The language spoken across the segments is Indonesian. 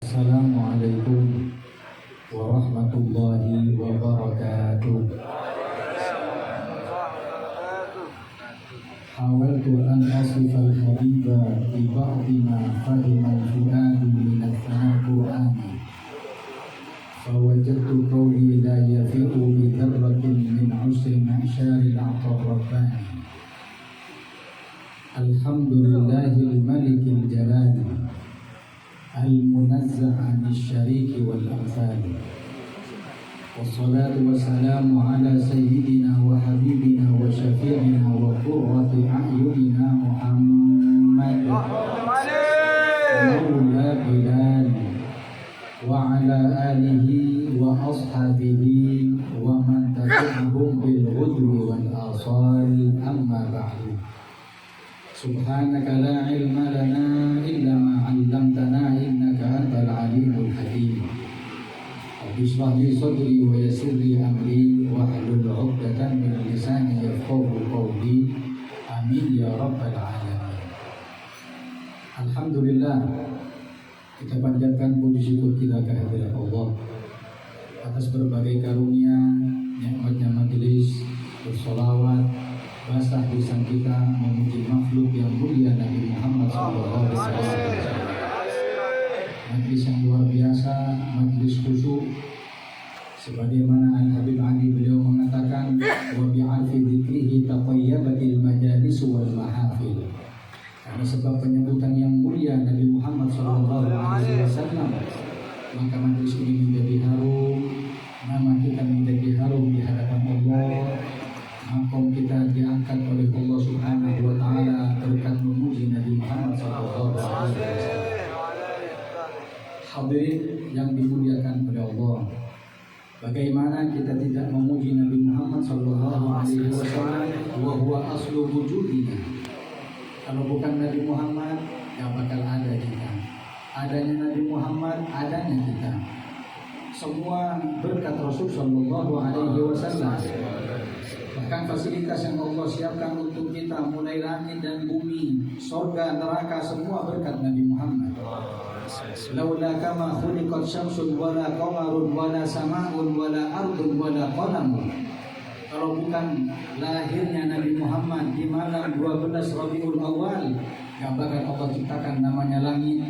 Assalamualaikum warahmatullahi wabarakatuh. Hawaltu an asifa al-habiba bi ba'di ma fahima al-fuadu min al-Qur'ani fawajadtu qawli la yafi'u bi dharratin min usri ma'syari al-'atar rabbani. Alhamdulillahil malikil jalali al-munazzah 'anil syariki wal amthali. Wassalatu wassalamu ala sayyidina wa habibina wa syafi'ina wa qurrati a'yunina Muhammad maula Bilal wa ala alihi wa ashabihi wa man tabi'ahum bil ghudwi wal asal, amma ba'du. Subhanaka la ilma lana illa ma 'allamtana innaka antal alimul hakim. Bishrah li sadri wa yassir li amri wa hlul 'uqdatam min lisani yafqahu qawli. Amin ya rabbal alamin. Alhamdulillah, kita panjatkan puji syukur kita kehadirat Allah atas berbagai karunia, nikmatnya majelis bersolawat, basah lisan kita memuji makhluk yang mulia Nabi Muhammad SAW. Majlis yang luar biasa, majlis khusyuk, sebagaimana Al-Habib Ali beliau mengatakan, wa bi'alfi dzikrihi taqayyabatil majalis wal mahafil. Karena sebab penyebutan yang mulia Nabi Muhammad SAW, maka majlis ini menjadi harum, nama kita menjadi harum di hadapan Allah, makom kita diangkat oleh Allah Subhanahu wa taala berkat memuji Nabi Muhammad SAW. Hadirin yang dimuliakan oleh Allah, bagaimana kita tidak memuji Nabi Muhammad SAW wa huwa aslu wujudina. Kalau bukan Nabi Muhammad, gak bakal ada kita. Adanya Nabi Muhammad, adanya kita. Semua berkat Rasul SAW. Bahkan fasilitas yang Allah siapkan untuk kita, mulai langit dan bumi, surga, neraka, semua berkat Nabi Muhammad. Laula kama khuliqat syamsun wala qamarun wala sama'un wala ardun wala qalamun. Kalau bukan lahirnya Nabi Muhammad di malam 12 Rabiul Awal, gak bakal Allah ciptakan namanya langit,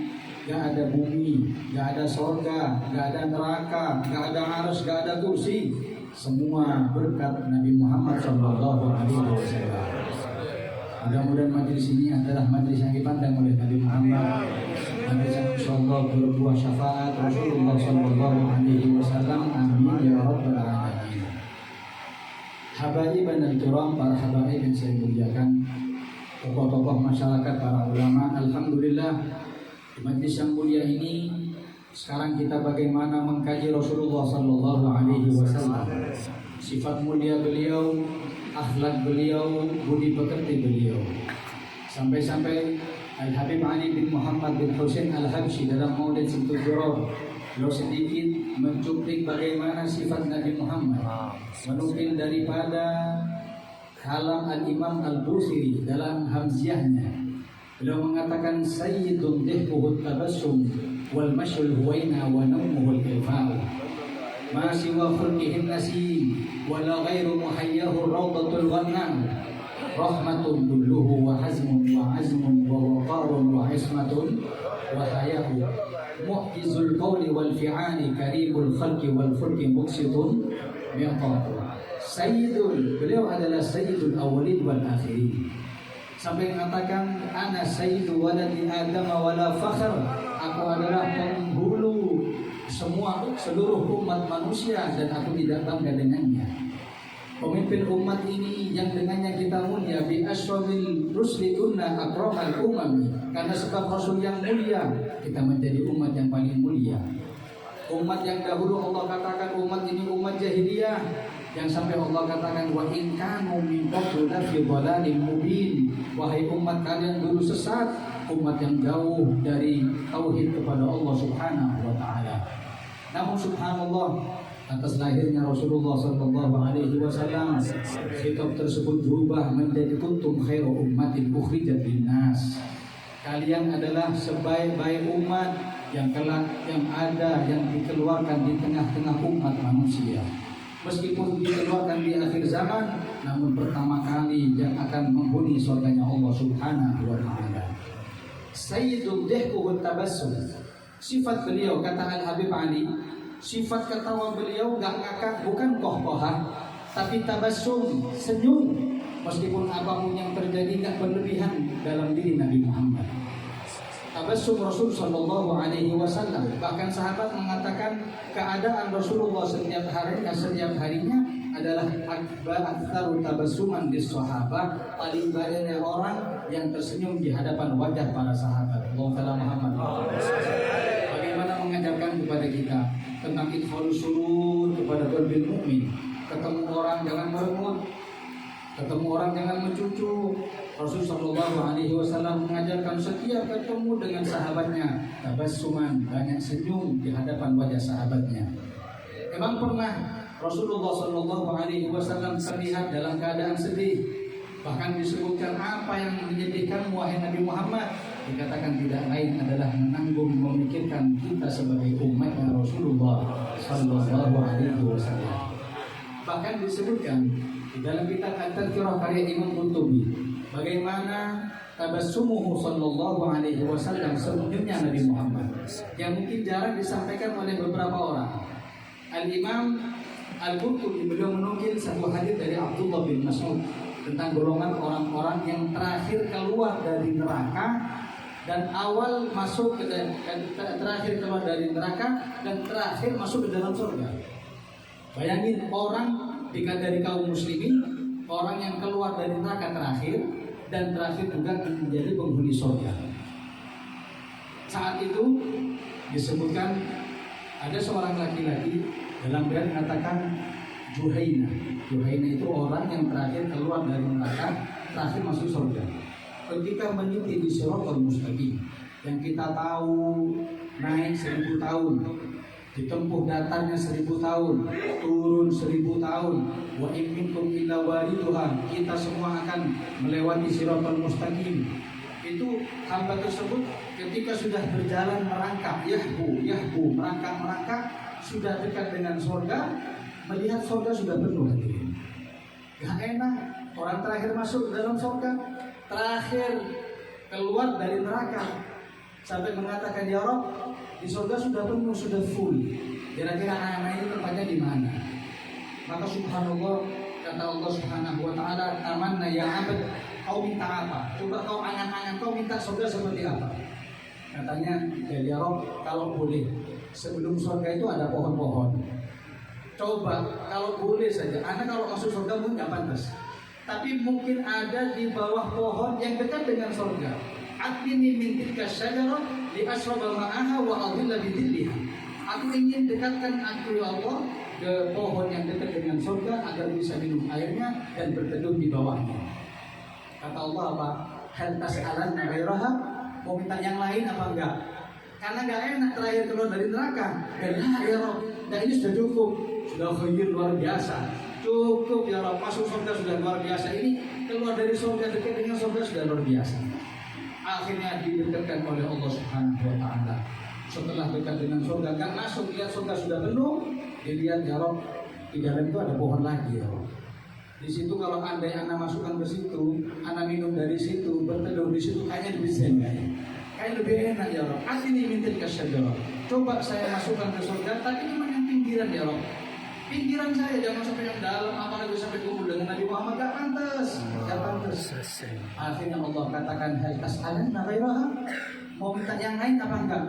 gak ada bumi, gak ada surga, gak ada neraka, gak ada arsy, gak ada kursi. Semua berkat Nabi Muhammad SAW. Mudah-mudahan majlis ini adalah majlis yang dipandang oleh Nabi Muhammad, majlis yang insyaallah berbuah syafaat Rasulullah SAW. Amin ya rabbal alamin. Habaib dan kiram, para habaib yang saya muliakan, tokoh-tokoh masyarakat, para ulama. Alhamdulillah, di majlis yang mulia ini sekarang kita bagaimana mengkaji Rasulullah SAW, sifat mulia beliau, akhlak beliau, budi pekerti beliau. Sampai-sampai Al-Habib Ali bin Muhammad bin Husain Al-Habsyi dalam Maulid Sintul Juror, beliau sedikit mencuplik bagaimana sifat Nabi Muhammad, menukil daripada kalam Al-Imam Al-Busiri dalam Hamziahnya. Beliau mengatakan sayyidun dihbuhut tabassum wal masyul huwaina wa nawmuhul ilfa'u ma siwa khulqihin nasim wala ghairu muhayyahu rawdatul ghannam rahmatun kulluhu wa hazmun wa azmun wa waqarun wa ismatun wa hayahu mu'jizul qawli wal fi'ani karimul khalqi wal khulqi muqsitun miqatu. Sayyidul, beliau adalah sayyidul awwalin wal akhirin, sampai mengatakan ana sayyidu waladi adam wala fakhr, aku adalah penghulu seluruh umat manusia dan aku tidak bangga dengannya. Pemimpin umat ini yang dengannya kita mulia, bi asyrafil rusli kunna akramal umami, karena sebab Rasul yang mulia kita menjadi umat yang paling mulia. Umat yang dahulu Allah katakan umat ini umat jahiliyah, yang sampai Allah katakan wa in kanu min qablu lafi dhalalin mubin, wahai umat kalian dulu sesat, umat yang jauh dari tauhid kepada Allah Subhanahu wa taala. Namun subhanallah, atas lahirnya Rasulullah SAW, khitab tersebut berubah menjadi kuntum khairu ummatin ukhrijat linnas. kalian adalah sebaik-baik umat yang dikeluarkan di tengah-tengah umat manusia. Meskipun dikeluarkan di akhir zaman, namun pertama kali yang akan menghuni surganya Allah Subhanahu wa taala. Sayyidul dhihku wat tabassum. Sifat beliau, kata Al-Habib Ali, sifat ketawa beliau gak ngakak, bukan kohkohah, tapi tabassum, senyum. Meskipun apapun yang terjadi gak berlebihan dalam diri Nabi Muhammad. Tabassum Rasul sallallahu alaihi wasallam. Bahkan sahabat mengatakan keadaan Rasulullah setiap harinya adalah aktsaru tabassuman bis sahabat, paling banyaknya orang yang tersenyum di hadapan wajah para sahabat. Allahumma Muhammad. Bagaimana mengajarkan kepada kita tentang idkhalus surur kepada qalbil mukmin. Ketemu orang jangan merengut, ketemu orang jangan mencucu. Rasul sallallahu alaihi wasallam mengajarkan setiap ketemu dengan sahabatnya tabassuman, banyak senyum di hadapan wajah sahabatnya. Memang pernah Rasulullah sallallahu alaihi wasallam terlihat dalam keadaan sedih. Bahkan disebutkan apa yang menyedihkan wahai Nabi Muhammad, dikatakan tidak lain adalah menanggung memikirkan kita sebagai umatnya Rasulullah sallallahu alaihi wasallam. Bahkan disebutkan di dalam kitab At-Tadhkirah karya Imam Qurtubi, bagaimana tabassumuhu sallallahu alaihi wasallam, senyumnya Nabi Muhammad yang mungkin jarang disampaikan oleh beberapa orang. Al-Imam Al-Qurtubi beliau menukil satu hadis dari Abdullah bin Mas'ud tentang golongan orang-orang yang terakhir keluar dari neraka dan awal masuk ke terakhir keluar dari neraka dan terakhir masuk ke dalam surga. Bayangin orang dari kaum muslimin, orang yang keluar dari neraka terakhir dan terakhir juga menjadi penghuni surga. Saat itu disebutkan ada seorang laki-laki, dalam riwayat mengatakan Juhaina. Juhaina itu orang yang terakhir keluar dari neraka, terakhir masuk surga. Ketika meniti di Shiratal Mustaqim, yang kita tahu naik 1000 tahun, ditempuh datarnya 1000 tahun, turun 1000 tahun. Wa in minkum illa wariduha, kita semua akan melewati Shiratal Mustaqim. Itu hamba tersebut ketika sudah berjalan merangkak, yahbu, merangkak, sudah dekat dengan surga, melihat surga sudah penuh. Gak enak, orang terakhir masuk dalam surga, terakhir keluar dari neraka, sampai mengatakan, ya Rabb, di surga sudah penuh, sudah full. Kira-kira anak ini tempatnya di mana? Maka subhanallah, kata Allah Subhanahu wa taala, tamanna ya abad, kau minta apa? Coba kau angan-angan, kau minta surga seperti apa? Katanya, ya Rabb, kalau boleh, sebelum surga itu ada pohon-pohon. Coba kalau boleh saja, anak kalau masuk surga mungkin nggak pantas. Tapi mungkin ada di bawah pohon yang dekat dengan surga. Atini min tilka syajarah li ashraba ma'aha wa adilla bi dhilliha. Aku ingin dekatkan aku ya Allah ke pohon yang dekat dengan surga agar bisa minum airnya dan berteduh di bawahnya. Kata Allah apa? Hal tas'alanna ghairaha? Mau minta yang lain apa enggak? Karena enggak enak terakhir keluar dari neraka. Dan ya Rabb, dan ini sudah cukup, sudah khair luar biasa. Cukup ya Rabb, masuk surga sudah luar biasa. Ini keluar dari surga, dekat dengan surga sudah luar biasa. Akhirnya didekatkan oleh Allah Subhanahu wa taala. Setelah dekat dengan surga, enggak masuk, lihat surga sudah penuh, dilihat ya Rabb, di dalam itu ada pohon lagi ya Rabb. Di situ kalau andai anak masukkan ke situ, anak minum dari situ, berteduh di situ, kayaknya lebih enak. Kayak lebih enak ya Rabb. Asini mintil kasyajarah. Coba saya masukkan ke surga, tapi cuma yang pinggiran ya Rabb. Pinggiran saya jangan sampai yang dalam, apalagi sampai kumpul dengan Nabi Muhammad, gak pantas. Gak pantas. Akhirnya Allah katakan, hal tas'alanna ghairaha? Mau minta yang lain apa enggak?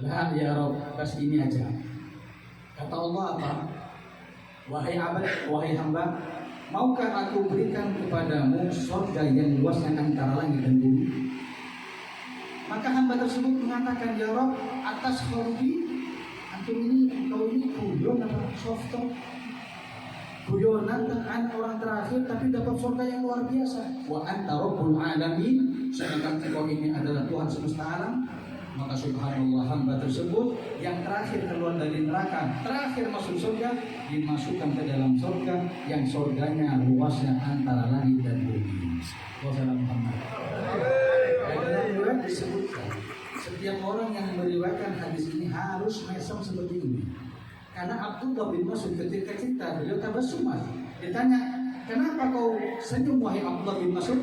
Lah ya Rabb, kasih ini aja. Kata Allah apa? Wahai abad, wahai hamba, maukah aku berikan kepadamu surga yang luasnya antara langit dan bumi? Maka hamba tersebut mengatakan, ya Rabb, atas khawbi, antum ini, kau ini guyon apa softo? Guyonan tentang orang terakhir tapi dapat surga yang luar biasa. Wa anta rabbul alamin, sedangkan engkau ini adalah Tuhan semesta alam. Maka subhanallah, hamba tersebut yang terakhir keluar dari neraka, terakhir masuk surga, dimasukkan ke dalam surga yang surganya luasnya antara langit dan bumi. Wassalamualaikum warahmatullahi wabarakatuh. Disebut setiap orang yang meriwayatkan hadis ini harus mesem seperti ini. Karena Abdullah bin Mas'ud ketika cerita beliau tabassum. Ditanya, kenapa kau senyum wahai Abdullah bin Mas'ud?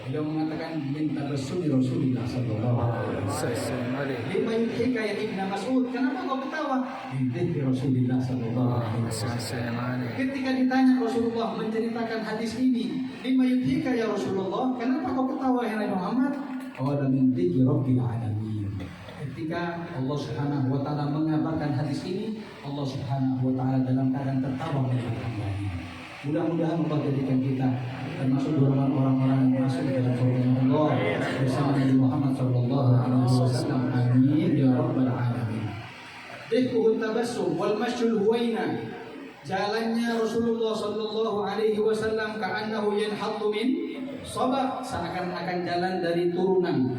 Beliau mengatakan min tabassumi Rasulullah sallallahu alaihi wasallam. Lima yudhika ya Ibnu Mas'ud, kenapa kau ketawa? Min dzikri Rasulullah sallallahu alaihi wasallam. Ketika ditanya Rasulullah menceritakan hadis ini, lima yudhika ya Rasulullah, kenapa kau ketawa ya Muhammad? Qala min dzikri Rabbil alamin. Ketika Allah Subhanahu wa taala mengabarkan hadis ini, Allah Subhanahu wa taala dalam keadaan tertawa melihat hambanya. Mudah-mudahan Allah jadikan kita termasuk golongan orang-orang yang masuk dalam surga Allah bersama Nabi Muhammad sallallahu alaihi wasallam. Amin ya rabbal alamin. Dikuhut tabassum wal masyul huwaina. Jalannya Rasulullah sallallahu alaihi wasallam ka'annahu yanhattu min sabaq, seakan-akan jalan dari turunan.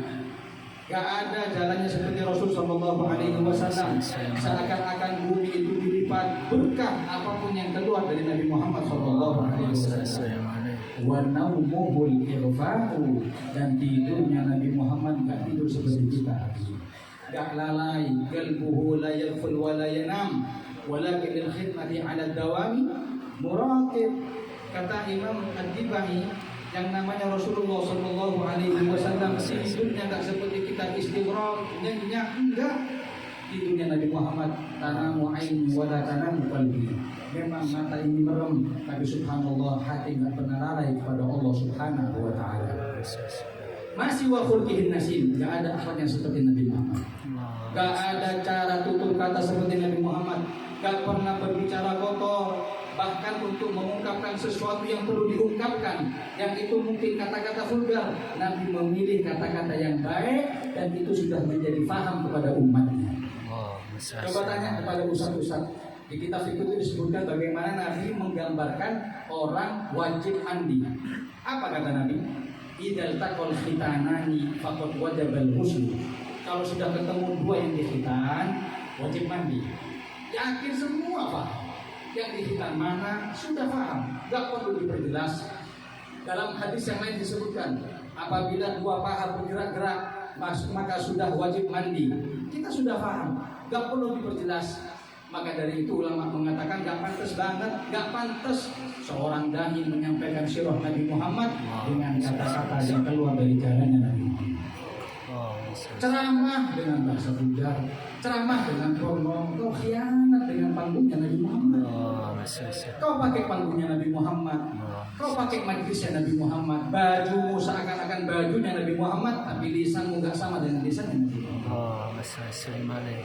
Gak ada jalannya seperti Rasul sallallahu alaihi wasallam, seakan-akan bumi itu dilipat berkah apapun yang keluar dari Nabi Muhammad sallallahu alaihi wasallam. Wa naumuhul irfa'u, dan tidurnya Nabi Muhammad gak tidur seperti kita. Gak lalai, qalbuhu la yaghful wa la yanam, walakin lil khidmati 'ala dawami muraqib. Kata Imam Ad-Dibahi, yang namanya Rasulullah sallallahu alaihi wasallam tidurnya tak seperti kita istighraq, nyenyak, enggak. Tidurnya Nabi Muhammad tanamu ain wa la tanamu qalbi. Memang mata ini merem, tapi subhanallah hati enggak pernah lalai kepada Allah Subhanahu wa taala. Masih wa khulqihin nasim, enggak ada akhlak yang seperti Nabi Muhammad. Enggak ada cara tutur kata seperti Nabi Muhammad. Enggak pernah berbicara kotor. Bahkan untuk mengungkapkan sesuatu yang perlu diungkapkan, yang itu mungkin kata-kata vulgar, Nabi memilih kata-kata yang baik, dan itu sudah menjadi faham kepada umatnya. Coba tanya kepada ustaz-ustaz, di kitab fikih itu disebutkan bagaimana Nabi menggambarkan orang wajib mandi. Apa kata Nabi? Idzal taqal khitanani faqad wajabal ghusl. Kalau sudah ketemu dua yang dikhitan, wajib mandi. Yakin semua paham. Yang dihitan mana sudah paham, gak perlu diperjelas. Dalam hadis yang lain disebutkan, apabila dua paha bergerak-gerak maka sudah wajib mandi. Kita sudah paham, gak perlu diperjelas. Maka dari itu ulama mengatakan gak pantas banget, gak pantas seorang dai menyampaikan sirah Nabi Muhammad dengan kata-kata yang keluar dari jalannya Nabi Muhammad. Ceramah dengan bahasa vulgar, ceramah dengan porno, kau khianat dengan panggungnya Nabi Muhammad. Kau pakai panggungnya Nabi Muhammad, kau pakai majlisnya Nabi Muhammad, bajumu seakan-akan bajunya Nabi Muhammad, tapi lisanmu gak sama dengan lisannya Nabi Muhammad.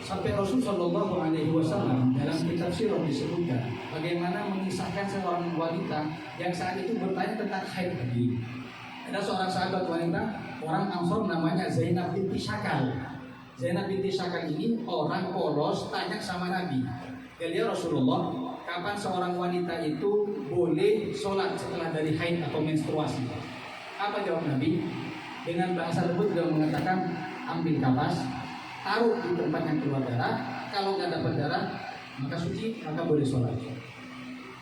Sampai Rasul sallallahu alaihi wasallam dalam kitab sirah disebutkan bagaimana mengisahkan seorang wanita yang saat itu bertanya tentang haid tadi. Ada seorang sahabat wanita, orang Ansor namanya Zainab binti Syakal. Zainab binti Syakal ini orang polos, tanya sama Nabi, ya Rasulullah, kapan seorang wanita itu boleh sholat setelah dari haid atau menstruasi? Apa jawab Nabi? Dengan bahasa lembut beliau mengatakan, ambil kapas, taruh di tempat yang keluar darah. Kalau nggak dapat darah, maka suci, maka boleh sholat.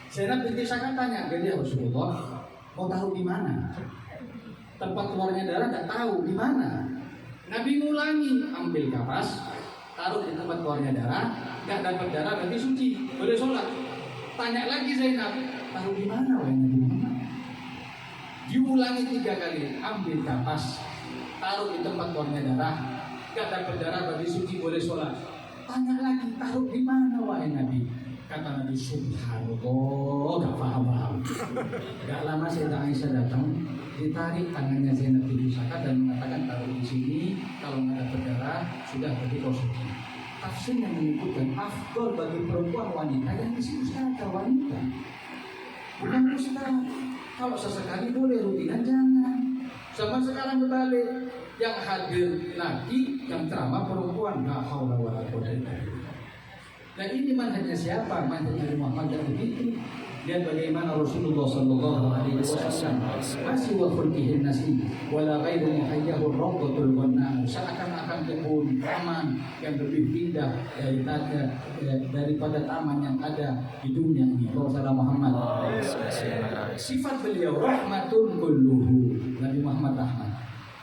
Zainab binti Syakal tanya, ya Rasulullah, mau taruh di mana? Tempat keluarnya darah nggak tahu di mana. Nabi ngulangi, ambil kapas, taruh di tempat keluarnya darah, nggak dapat darah berarti suci, boleh sholat. Tanya lagi Zainab, taruh di mana wahai Nabi Muhammad? Diulangi 3 kali, ambil kapas, taruh di tempat keluarnya darah, nggak dapat darah berarti suci, boleh sholat. Tanya lagi, taruh di mana wahai Nabi? Kata Nabi, subhanallah, gak paham-paham. Gak lama Sayyidah Aisyah datang, ditarik tangannya Zainab binti Syakal dan mengatakan taruh di sini, kalau nggak dapat darah sudah berarti kau suci. Tafsir yang menyebutkan afdal bagi perempuan wanita yang di sini ada wanita, bukan ustaz. Kalau sesekali boleh, rutinan jangan. Zaman sekarang berbalik, yang hadir laki, yang ceramah perempuan. La haula wala quwwata illa billah. Dan ini manhajnya siapa? Manhajnya Muhammad yang begitu. Lihat bagaimana Rasulullah sallallahu alaihi wasallam masih wa khulqihin nasi wala ghairu muhayyahu rawdatul ghanam, seakan-akan kebun taman yang lebih indah daripada taman yang ada di dunia ini. Rasulullah Muhammad sifat beliau rahmatun kulluhu, Nabi Muhammad rahmat.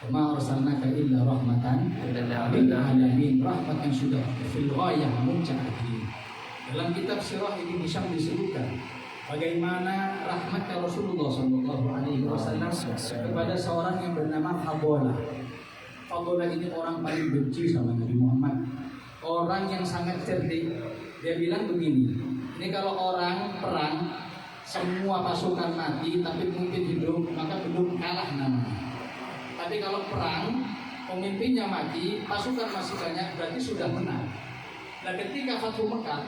Ma arsalnaka illa rahmatan lil alamin, rahmat yang sudah fil ghayah munca'adin. Dalam kitab Sirah Ibnu Hisham disebutkan bagaimana rahmatnya Rasulullah SAW kepada seorang yang bernama Fadhalah. Fadhalah ini orang paling benci sama Nabi Muhammad, orang yang sangat cerdik. Dia bilang begini, ini kalau orang perang semua pasukan mati tapi pemimpin hidup, maka belum kalah namanya. Tapi kalau perang pemimpinnya mati, pasukan masih banyak, berarti sudah menang. Nah, ketika Fathu Mekah,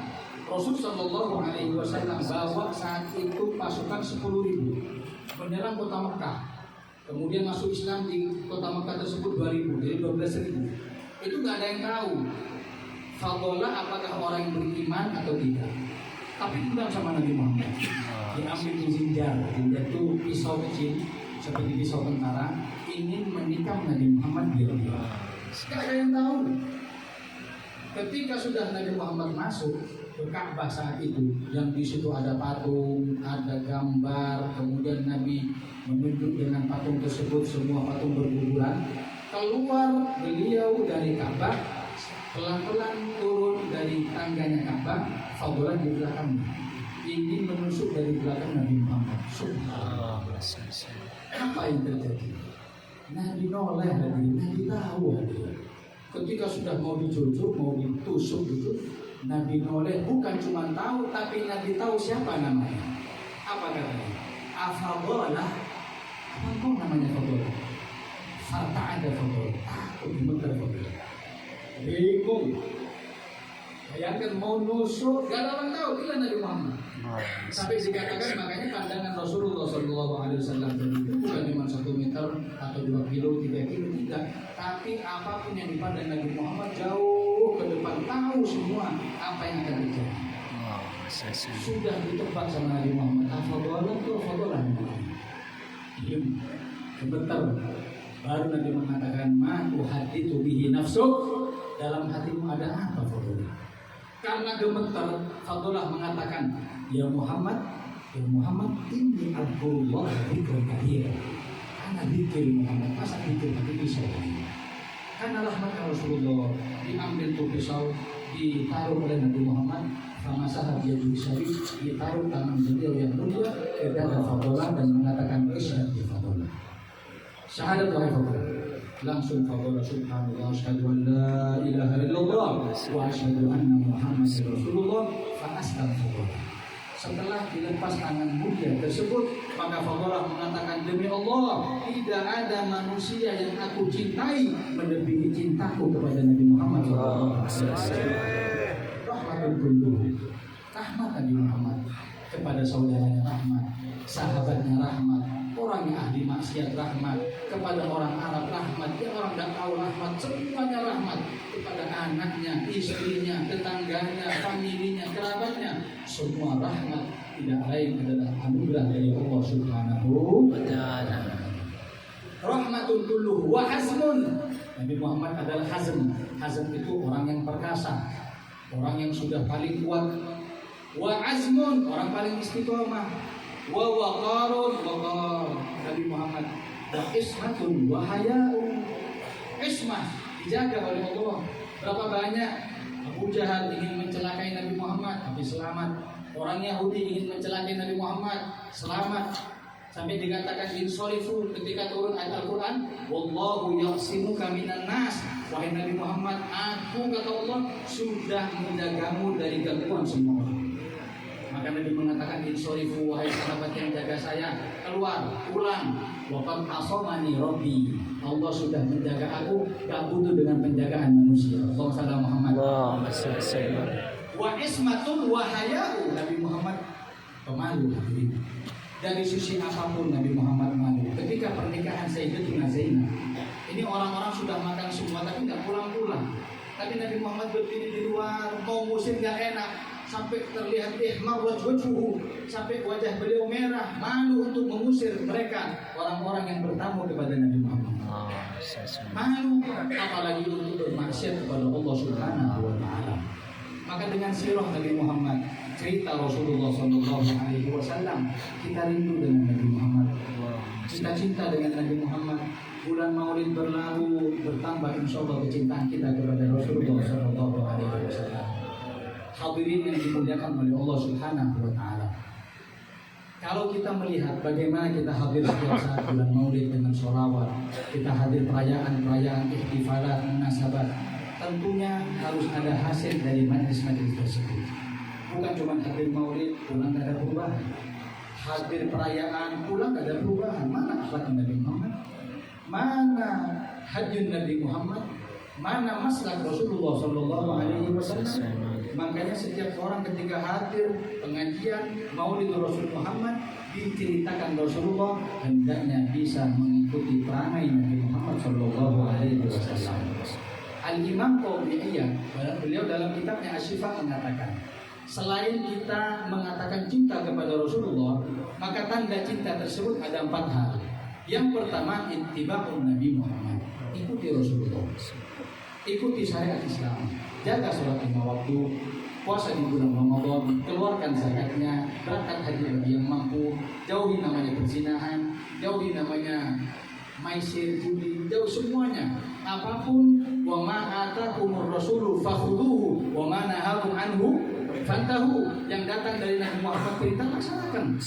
Rasul Shallallahu Alaihi Wasallam bawa saat itu pasukan 10.000 menyerang kota Mekah. Kemudian masuk Islam di kota Mekah tersebut 2.000, jadi 12.000. Itu nggak ada yang tahu Fadhalah apakah orang yang beriman atau tidak. Tapi bilang sama Nabi Muhammad, diambil zinjar itu pisau kecil seperti pisau tentara, ingin menikam Nabi Muhammad biar dia. Tidak ada yang tahu. Ketika sudah Nabi Muhammad masuk ke Ka'bah saat itu, yang di situ ada patung, ada gambar, kemudian Nabi menunjuk dengan patung tersebut, semua patung berguguran. Keluar beliau dari Ka'bah, pelan-pelan turun dari tangganya Ka'bah, Fadhalah di belakangnya, ingin menusuk dari belakang Nabi Muhammad. Subhanallah. Apa yang terjadi? Nabi noleh lagi, Nabi tahu hadir. Ketika sudah mau dicucuk, mau ditusuk gitu, Nabi noleh, bukan cuma tahu, tapi Nabi tahu siapa namanya. Apa katanya? Afadhalah. Apa kau namanya Fadhalah? Farta'ada Fadhalah. Takut gemetar Fadhalah. Bingung. Bayangkan mau nusuk, gak ada orang tahu, itulah Nabi Muhammad. Sampai dikatakan makanya pandangan Rasulullah SAW itu bukan cuma 1 meter atau 2 kilo, 3 kilo, tidak. Tapi apapun yang dipandang Nabi Muhammad jauh ke depan, tahu semua apa yang akan terjadi. Sudah ditebak sama Nabi Muhammad. Afadhalah itu Fadhalah. Sebentar, baru Nabi mengatakan, ma tuhaditsu bihi nafsuk, dalam hatimu ada apa Fadhalah? Karena gemetar, Fadhalah mengatakan, ya Muhammad, ini Abdullah dzikr kathir. Karena dzikir Muhammad, masa dzikir tapi pisau. Karena rahmat Rasulullah, diambil tuh pisau, ditaruh oleh Nabi Muhammad, sama sahabat Yadul Syarif, ditaruh tangan beliau yang mulia ke dada Fadhalah dan mengatakan isyhad bi Fadhalah. Syahadat wahai Fadhalah. Langsung Fadhalah subhanallah, asyhadu an la ilaha illallah wa asyhadu anna Muhammadar Rasulullah, fa aslam Fadhalah. Setelah dilepas tangan mulia tersebut, maka Fadhalah mengatakan, demi Allah, tidak ada manusia yang aku cintai melebihi cintaku kepada Nabi Muhammad SAW. Rahmatul kulluh. Rahmat Nabi Muhammad kepada saudaranya rahmat, sahabatnya rahmat, orang yang ahli maksiat rahmat, kepada orang Arab rahmat, yang orang tidak tahu rahmat, semuanya rahmat, kepada anaknya, istrinya, tetangganya, familinya, kerabatnya, semua rahmat. Tidak lain adalah anugerah dari Allah Subhanahu wa Ta'ala. Rahmatul kulluh wa hazmun. Nabi Muhammad adalah hazm. Hazm itu orang yang perkasa, orang yang sudah paling kuat. Wa azmun, orang paling istiqomah. Wa waqarun, waqar Nabi Muhammad. Wa ismatun wa haya'un. Ismah dijaga oleh Allah. Berapa banyak Abu Jahal ingin mencelakai Nabi Muhammad tapi selamat. Orang Yahudi ingin mencelakai Nabi Muhammad, selamat. Sampai dikatakan insolifu ketika turun ayat Al-Quran, wallahu yaqsimuka minan nas. Wahai Nabi Muhammad, aku kata Allah sudah menjagamu dari gangguan semua orang. Maka Nabi mengatakan insolifu, wahai sahabat yang jaga saya, keluar, pulang. Waqad asomani Rabbi, Allah sudah menjaga aku, gak butuh dengan penjagaan manusia. Allahumma shalli ala Muhammad. Wa ismatun wa haya'u, Nabi Muhammad pemalu. Dari sisi apapun Nabi Muhammad malu. Ketika pernikahan Sayyidatina Zainab, ini orang-orang sudah makan semua tapi nggak pulang-pulang. Tapi Nabi Muhammad berdiri di luar, mau musir nggak enak, sampai terlihat ihmar wajhuhu, sampai wajah beliau merah, malu untuk mengusir mereka, orang-orang yang bertamu kepada Nabi Muhammad. Malu, apalagi untuk bermaksiat kepada Allah Subhanahu wa Ta'ala. Maka dengan sirah Nabi Muhammad, cerita Rasulullah SAW, kita rindu dengan Nabi Muhammad, kita cinta dengan Nabi Muhammad. bulan Maulid berlalu, bertambah insya Allah kecintaan kita kepada Rasulullah SAW. Hadirin yang dimuliakan oleh Allah Subhanahu wa Ta'ala. Kalau kita melihat bagaimana kita hadir setiap saat bulan Maulid dengan sholawat, kita hadir perayaan-perayaan, ihtifalat, munasabat, tentunya harus ada hasil dari majlis-majlis tersebut. Bukan cuma hadir Maulid, pulang gak ada perubahan. Hadir perayaan, pulang gak ada perubahan. Mana akhlak Nabi Muhammad? Mana hadis Nabi Muhammad? Mana maslak Rasulullah SAW? Makanya setiap orang ketika hadir pengajian Maulid Rasul Muhammad, diceritakan Rasulullah hendaknya bisa mengikuti perangai Nabi Muhammad SAW. Al-Imam Qawmi'iyah, beliau dalam kitabnya Asy-Syifa mengatakan, selain kita mengatakan cinta kepada Rasulullah, maka tanda cinta tersebut ada 4 hal. Yang pertama, ittiba'un Nabi Muhammad, ikuti Rasulullah, ikuti syariat Islam, jaga sholat 5 waktu, puasa di bulan Ramadan, keluarkan zakatnya, berangkat haji bagi yang mampu, jauhi namanya perzinahan, jauhi namanya maisir, judi, jauh semuanya. Apapun, wa ma atakumur rasulu fakhuduhu wa ma nahakum anhu fantahu. Yang datang dari Nabi Muhammad perintah laksanakan.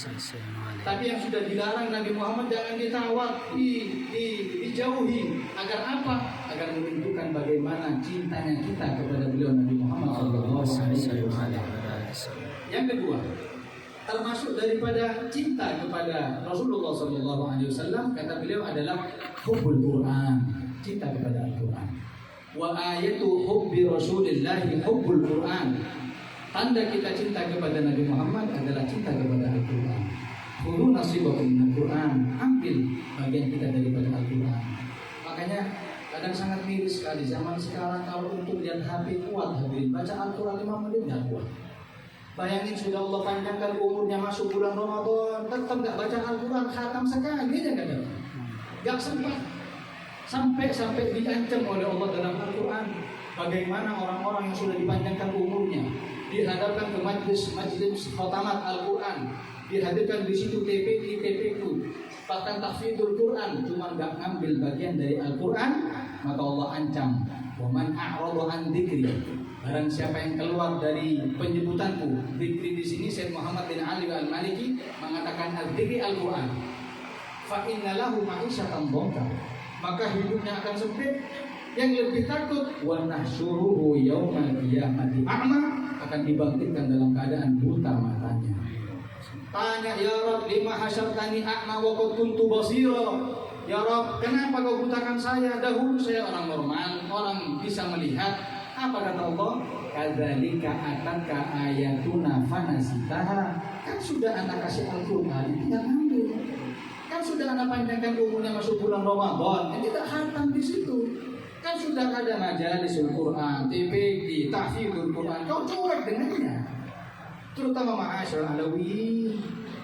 Tapi yang sudah dilarang Nabi Muhammad jangan ditawar, dijauhi. Agar apa? Agar menunjukkan bagaimana cintanya kita kepada beliau Nabi Muhammad SAW. Yang kedua, termasuk daripada cinta kepada Rasulullah SAW, kata beliau adalah hubbul Quran, cinta kepada Al-Quran. Wa ayatu hubbi Rasulillahi hubbul Quran. Tanda kita cinta kepada Nabi Muhammad adalah cinta kepada Al-Quran. Khudhu nasibakum minal Quran, ambil bagian kita daripada Al-Quran. Makanya kadang sangat miris sekali zaman sekarang kalau untuk lihat HP kuat hadirin, baca Al-Quran 5 menit nggak kuat. Bayangin sudah Allah panjangkan umurnya masuk bulan Ramadan, tetap nggak baca Al-Quran, khatam sekali aja nggak ada, nggak sempat. Sampai diancam oleh Allah dalam Al-Quran. Bagaimana orang-orang yang sudah dipanjangkan umurnya dihadapkan ke majlis khotamat Al-Quran, dihadirkan di situ TPQ, bahkan tahfidzul Quran, cuma nggak ngambil bagian dari Al-Quran, maka Allah ancam, wa man a'rada an dzikri, barang siapa yang keluar dari penyebutanku. Dzikri di sini Syekh Muhammad bin Ali Al-Maliki mengatakan al-dzikri Al-Quran, fa inna lahu ma'isyatan dhanka, maka hidupnya akan sempit. Yang lebih takut, wa nahsyuruhu yaumal qiyamati a'ma, akan dibangkitkan dalam keadaan buta matanya. Tanya, ya Rabb, lima hasyartani a'ma wa qad kuntu basira. Ya Rabb, kenapa kau butakan saya? Dahulu saya orang normal, orang bisa melihat. Apa kata Allah? Kadzalika atatka ayatuna fanasitaha. Kan sudah anak kasih Al-Quran, tidak ambil. Kan sudah anak panjangkan umurnya masuk bulan Ramadan, tidak khatam di situ. Kan sudah ada majalis Al-Quran, TPQ, tahfidzul Quran, kau cuek dengannya. Terutama ma'asyar Alawi,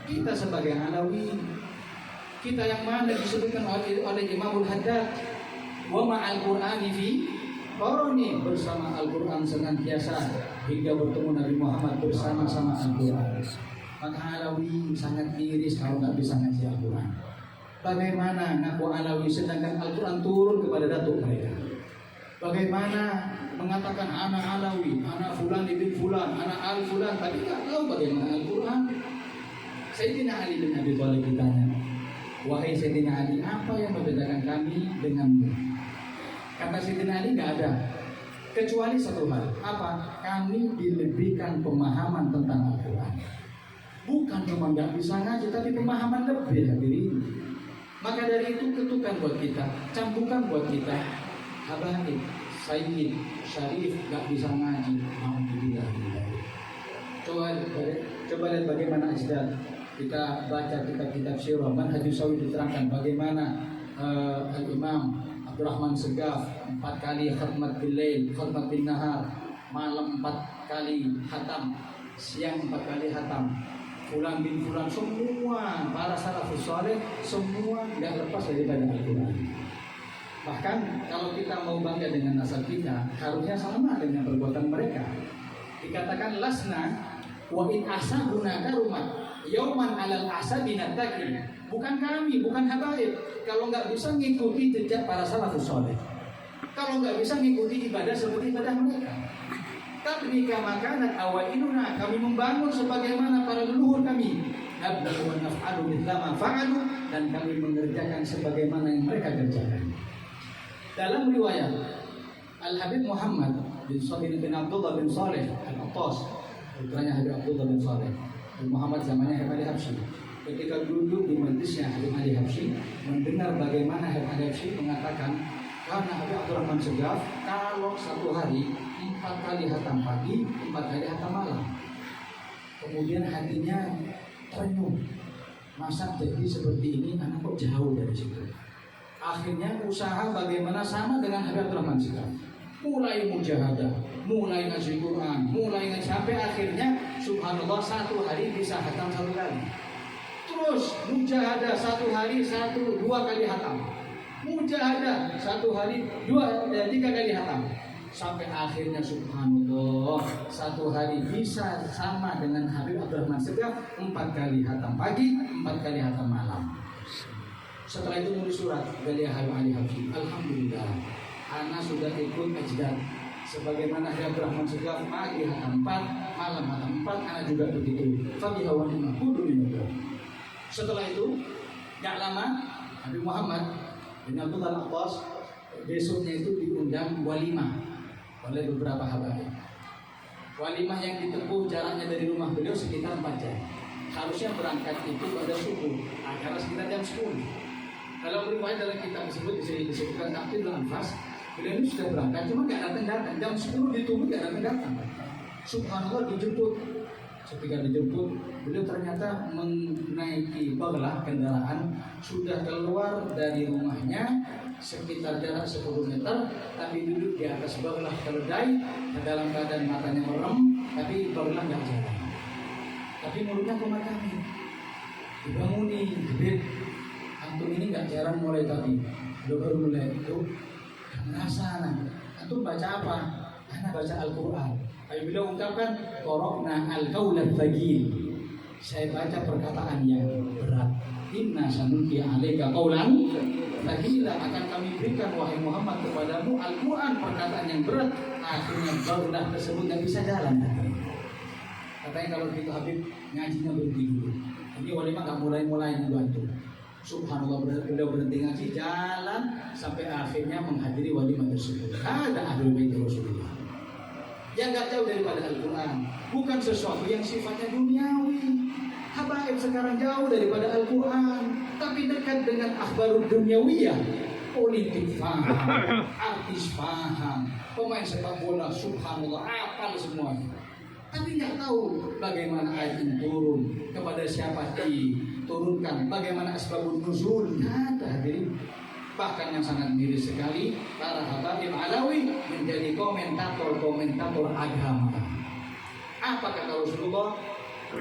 kita sebagai Alawi, kita yang mana disebutkan oleh Imamul Haddad, wa ma'al Qur'ani fi qarni, bersama Al-Quran senantiasa hingga bertemu Nabi Muhammad bersama-sama Al-Quran. Maka Alawi sangat miris kalau nggak bisa ngaji Al-Quran. Bagaimana ngaku Alawi sedangkan Al-Quran turun kepada datuk mereka? Bagaimana mengatakan anak Alawi, anak fulan ibn fulan, anak al fulan, tapi tak tahu bagaimana Al-Quran. Sayyidina Ali bin Abi Thalib ditanya, wahai Sayyidina Ali, apa yang membedakan kami denganmu? Kata Sayyidina Ali, nggak ada, kecuali satu hal. Apa? Kami dilebihkan pemahaman tentang Al-Quran. Bukan cuma nggak bisa ngaji, tapi pemahaman lebih hadirin. Maka dari itu ketukan buat kita, cambukan buat kita. Habaib, Sayyid, Syarif gak bisa ngaji, alhamdulillah. Coba lihat bagaimana ajdad. Kita baca kitab-kitab sirah, Manhajus Sawi diterangkan bagaimana Al-Imam Abdurrahman Segaf 4 kali khatmat bil lail, khatmat bin nahar, malam 4 kali khatam, siang 4 kali khatam. Fulan bin fulan, semua para salafus saleh semua tidak lepas daripada Al-Quran. Bahkan kalau kita mau bangga dengan nasab kita, harusnya sama dengan perbuatan mereka. Dikatakan lasna Wa in asabuna karumat yauman alal asabi nataki. Bukan kami, bukan habaib. Kalau nggak bisa ngikuti jejak para salafus saleh, kalau nggak bisa ngikuti ibadah seperti ibadah mereka, tapi kama kanat awailuna, kami membangun sebagaimana para leluhur kami. Nabda'u wa naf'alu mithla ma fa'alu, dan kami mengerjakan sebagaimana yang mereka kerjakan. Dalam riwayat Al-Habib Muhammad bin Abdullah bin Saleh Al-Attas, putranya Habib Abdullah bin Saleh bin Muhammad zamannya Habib Ali Habsyi, ketika duduk di majlisnya Habib Ali Habsyi, mendengar bagaimana Habib Ali Habsyi mengatakan, karena Habib Abdurrahman Segaf kalau satu hari 4 kali hatam pagi, 4 kali hatam malam, kemudian hatinya terenyuh, masa jadi seperti ini, anak kok jauh dari situ. Akhirnya usaha bagaimana sama dengan Habib Abdurrahman Segaf, mulai mujahadah, mulai ngaji Quran, mulai ngaji, sampai akhirnya subhanallah satu hari bisa hatam 1 kali. Terus mujahadah satu hari 1-2 kali hatam, mujahadah satu hari 2-3 kali hatam, sampai akhirnya subhanallah satu hari bisa sama dengan Habib Abdurrahman Segaf 4 kali hatam pagi, 4 kali hatam malam. Setelah itu nulis surat dari Habib Ali Habsyi, alhamdulillah ana sudah ikut ajdad sebagaimana Habib Abdurrahman Segaf pagi hatam 4, malam hatam 4, ana juga begitu. Fabiha wa ni'ma kudu minallah. Setelah itu gak lama Habib Muhammad bin Abdullah Al-Attas besoknya itu diundang walimah oleh beberapa habaib. Walimah yang ditempuh jaraknya dari rumah beliau sekitar 4 jam. Harusnya berangkat itu pada subuh, karena sekitar jam 10. Kalau riwayat dalam kitab tersebut disebutkan Taqdir al-Anfas, beliau ini sudah berangkat, cuma nggak datang. Jam 10 ditunggu nggak datang. Subhanallah dijemput. Ketika dijemput, beliau ternyata menaiki baglah kendaraan, sudah keluar dari rumahnya sekitar jarak 10 meter, tapi duduk di atas baglah keledai dalam keadaan matanya merem, tapi baglah nggak jalan. Tapi mulutnya kami dibanguni, gebet. Antum ini nggak jarang mulai tadi, baru mulai itu merasa antum baca apa? Anak baca Al-Quran. Ayo beliau ungkapkan qara'na al-qaulal thaqil. Saya baca perkataan yang berat. Inna sanulqi 'alaika qaulan thaqila, akan kami berikan wahai Muhammad kepadamu Al-Quran, perkataan yang berat. Akhirnya barulah tersebut nggak bisa jalan. Katanya kalau gitu Habib ngajinya berhenti dulu. Ini walimah nggak mulai membantu. Subhanallah, beliau berhenti ngaji, jalan sampai akhirnya menghadiri walimah tersebut. Ada ahlul bait Rasulullah yang nggak jauh daripada Al-Quran, bukan sesuatu yang sifatnya duniawi. Habaib sekarang jauh daripada Al-Quran, tapi dekat dengan akhbarul dunyawiyah, politik faham, artis faham, pemain sepak bola subhanallah apal semuanya, tapi nggak tahu bagaimana ayat ini turun, kepada siapa diturunkan, bagaimana asbabun nuzul. Ada hadirin. Bahkan yang sangat miris sekali, para habaib alawi menjadi komentator agama. Apa kata Rasulullah?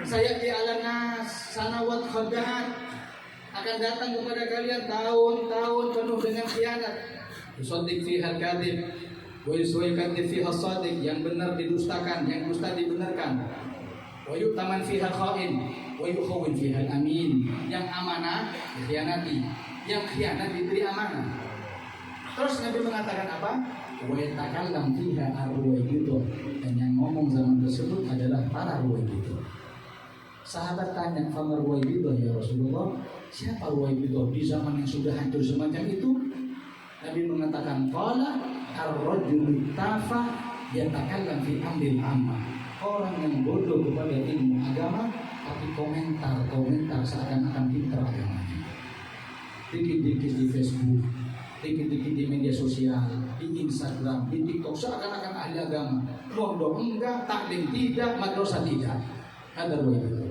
Saya di alanas sanawat khada'at, akan datang kepada kalian tahun-tahun penuh dengan khianat. Yusaddiq fiha al-kadhib wa yusawwikadhib fiha as-sadiq, yang benar didustakan, yang dusta dibenarkan. Wa yu'taman fiha al-kha'in wa yukhawwin fiha al-amin, yang amanah dikhianati, yang khianat diberi amanah. Terus Nabi mengatakan apa? Wa yatakallam fiha ar-ruwaybidhah, dan yang ngomong zaman tersebut adalah para ruwaybidhah. Sahabat tanya, "Fama ruwaybidhah ya Rasulullah?" Siapa ruwaybidhah di zaman yang sudah hancur semacam itu? Nabi mengatakan, "Qala ar-rajulu tafa yatakallam fi amril amma." Orang yang bodoh kepada ilmu agama, tapi komentar seakan-akan pintar agamanya. Dikit-dikit di Facebook, dikit-dikit di media sosial, di Instagram, di TikTok, seakan-akan ahli agama. Pondok enggak, taklim tidak, madrasah tidak. Ada itu.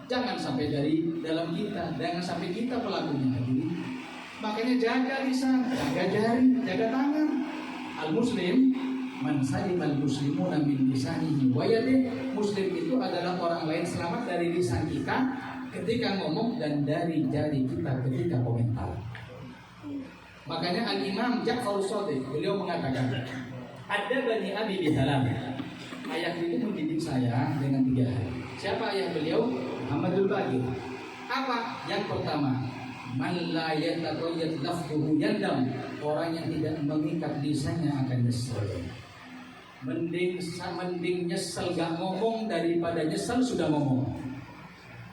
Jangan sampai dari dalam kita, jangan sampai kita pelakunya. Makanya jaga lisan, jaga jari, jaga tangan. Al-Muslim man salimal muslimuna min lisanihi wa yadihi. Muslim itu adalah orang lain selamat dari lisan kita ketika ngomong dan dari jari kita ketika komentar. Makanya Al-Imam Ja'far Shadiq beliau mengatakan, ada bani abi bisalam. Ayat itu mendidik saya dengan 3 hal. Siapa ayah beliau? Muhammadul Baqir. Apa? Yang pertama, man la yataqayyad lafzuhu yandam. Orang yang tidak mengikat lisannya akan nyesel. Mending nyesel gak ngomong daripada nyesel sudah ngomong.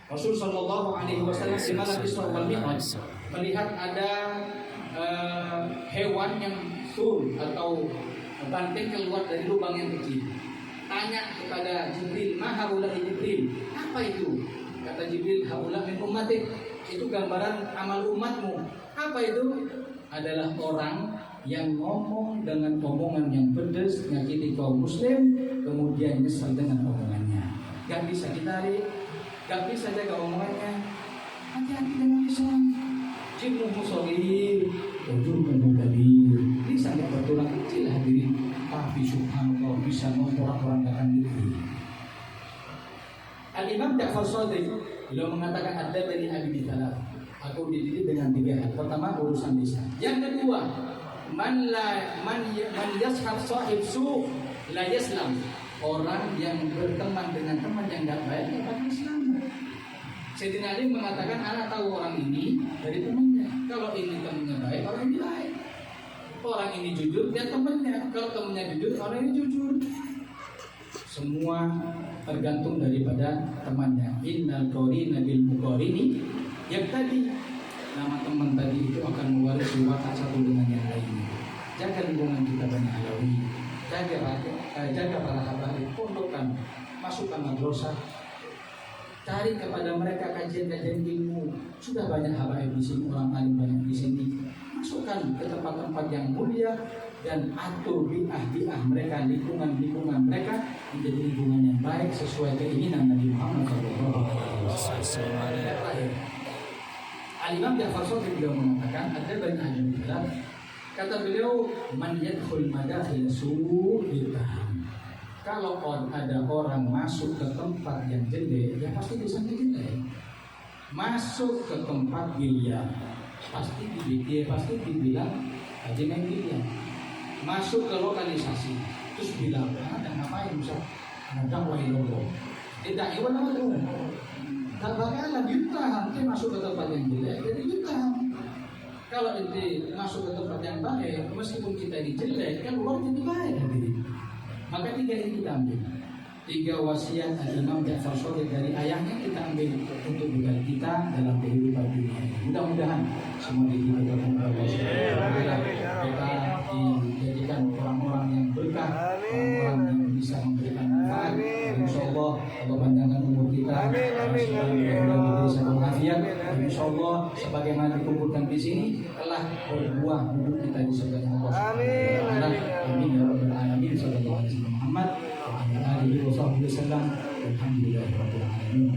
Rasul sallallahu alaihi wasallam di malam Isra wal Mi'raj melihat ada hewan yang sur atau banteng keluar dari lubang yang kecil. Tanya kepada Jibril, "Ma haula Jibril?" Apa itu? Kata Jibril, "Haula min ummatik." Itu gambaran amal umatmu. Apa itu? Adalah orang yang ngomong dengan omongan yang pedas, nyakiti kaum muslim, kemudian nyesal dengan omongannya. Gak bisa ditarik, gak bisa jaga omongannya. Hati-hati dengan lisan. Jinnu musolir, ujurkan kabir. Lisan yang bertulang kecil hadirin, tapi subhanallah bisa memporak-porandakan diri. Al-Imam Ja'far Shadiq beliau mengatakan ada dari Abi Talab. Aku dididik dengan 3 hal. Pertama, urusan lisan. Yang kedua, man yashab sahib su la yaslam. Orang yang berteman dengan teman yang tidak baik dapat Islam. Sayyidina Ali mengatakan, anak tahu orang ini dari temannya. Kalau ini temannya baik, orang ini baik. Orang ini jujur, dia temannya. Kalau temannya jujur, orang ini jujur. Semua tergantung daripada temannya. Innal qarina bil muqarini. Yang tadi nama teman tadi itu akan mewarisi watak satu dengan yang lainnya. Jaga lingkungan kita banyak alawi. Jaga para habaib, pondokkan, masukkan madrasah. Cari kepada mereka kajian-kajian ilmu. Sudah banyak habaib di sini, orang alim banyak di sini. Masukkan ke tempat-tempat yang mulia dan atur bi'ah mereka, lingkungan mereka menjadi lingkungan yang baik sesuai keinginan Nabi Muhammad SAW. Al-Imam Ja'far Shadiq beliau mengatakan ada banyak ahli kitab. Kata beliau, man yadkhul madakhil su'itaham. Kalau ada orang masuk ke tempat yang jelek, ya pasti lisannya jelek. Masuk ke tempat biliar, pasti dibilang aja main biliar. Masuk ke lokalisasi, terus bilang, ada ngapain Ustaz? Ada wailogo. Tidak, iwan apa tuh? Tak bakalan yutaham, nanti masuk ke tempat yang jelek, jadi yutaham. Kalau nanti masuk ke tempat yang baik, meskipun kita ini jelek, kan luar jadi baik. Maka 3 ini kita ambil. 3 wasiat Imam Ja'far Shadiq dari ayahnya kita ambil untuk bekal kita dalam kehidupan dunia ini. Mudah-mudahan semua diberikan oleh Allah. Kita dijadikan orang-orang yang berkah, orang-orang yang bisa memberikan manfaat. Insyaallah Allah panjangkan umur kita. Insyaallah sebagaimana dikumpulkan di sini telah berbuah hidup kita di surga Allah. Amin ya rabbal alamin. Sallallahu alaihi wasallam. Muhammad wa alihi wasallam. Alhamdulillahirabbil alamin.